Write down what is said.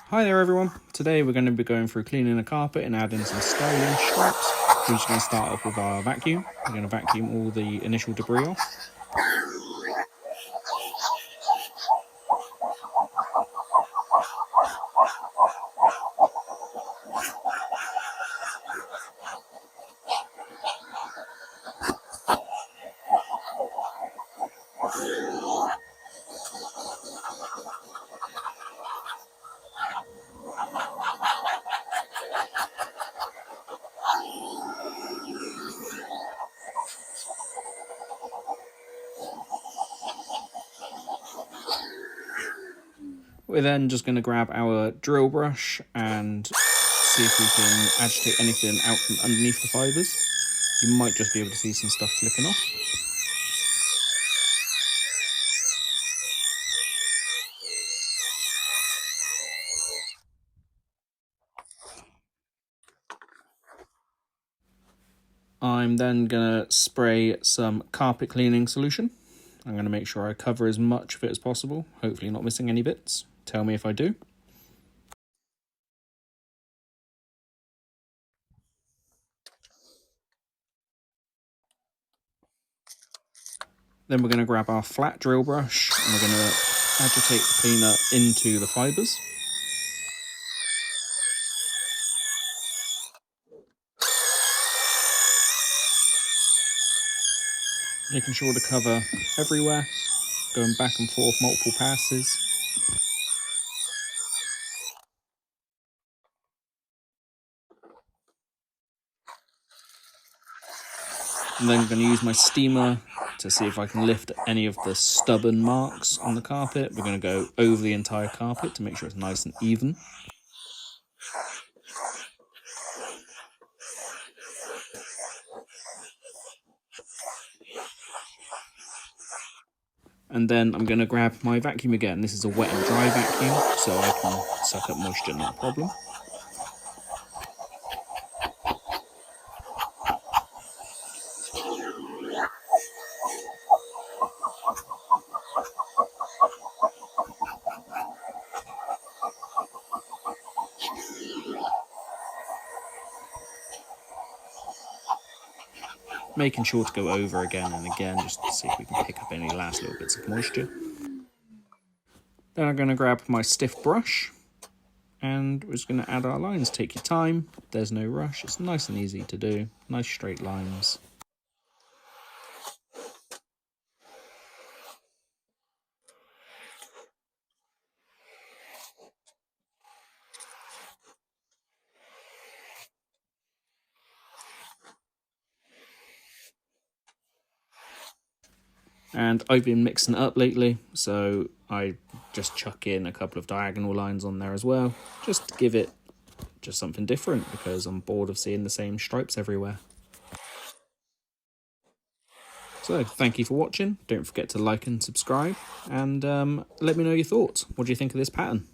Hi there everyone, today we're going to be going through cleaning the carpet and adding some styling stripes. We're just going to start off with our vacuum. We're going to vacuum all the initial debris off. We're then just going to grab our drill brush and see if we can agitate anything out from underneath the fibres. You might just be able to see some stuff flicking off. I'm then going to spray some carpet cleaning solution. I'm going to make sure I cover as much of it as possible, hopefully not missing any bits. Tell me if I do. Then we're going to grab our flat drill brush and we're going to agitate the cleaner into the fibres. Making sure to cover everywhere, going back and forth multiple passes. And then I'm going to use my steamer to see if I can lift any of the stubborn marks on the carpet. We're going to go over the entire carpet to make sure it's nice and even. And then I'm going to grab my vacuum again. This is a wet and dry vacuum, so I can suck up moisture, not a problem. Making sure to go over again and again just to see if we can pick up any last little bits of moisture. Then I'm going to grab my stiff brush and we're just going to add our lines. Take your time, there's no rush, it's nice and easy to do, nice straight lines. And I've been mixing it up lately, so I just chuck in a couple of diagonal lines on there as well, just to give it just something different because I'm bored of seeing the same stripes everywhere. So thank you for watching, don't forget to like and subscribe, and let me know your thoughts. What do you think of this pattern?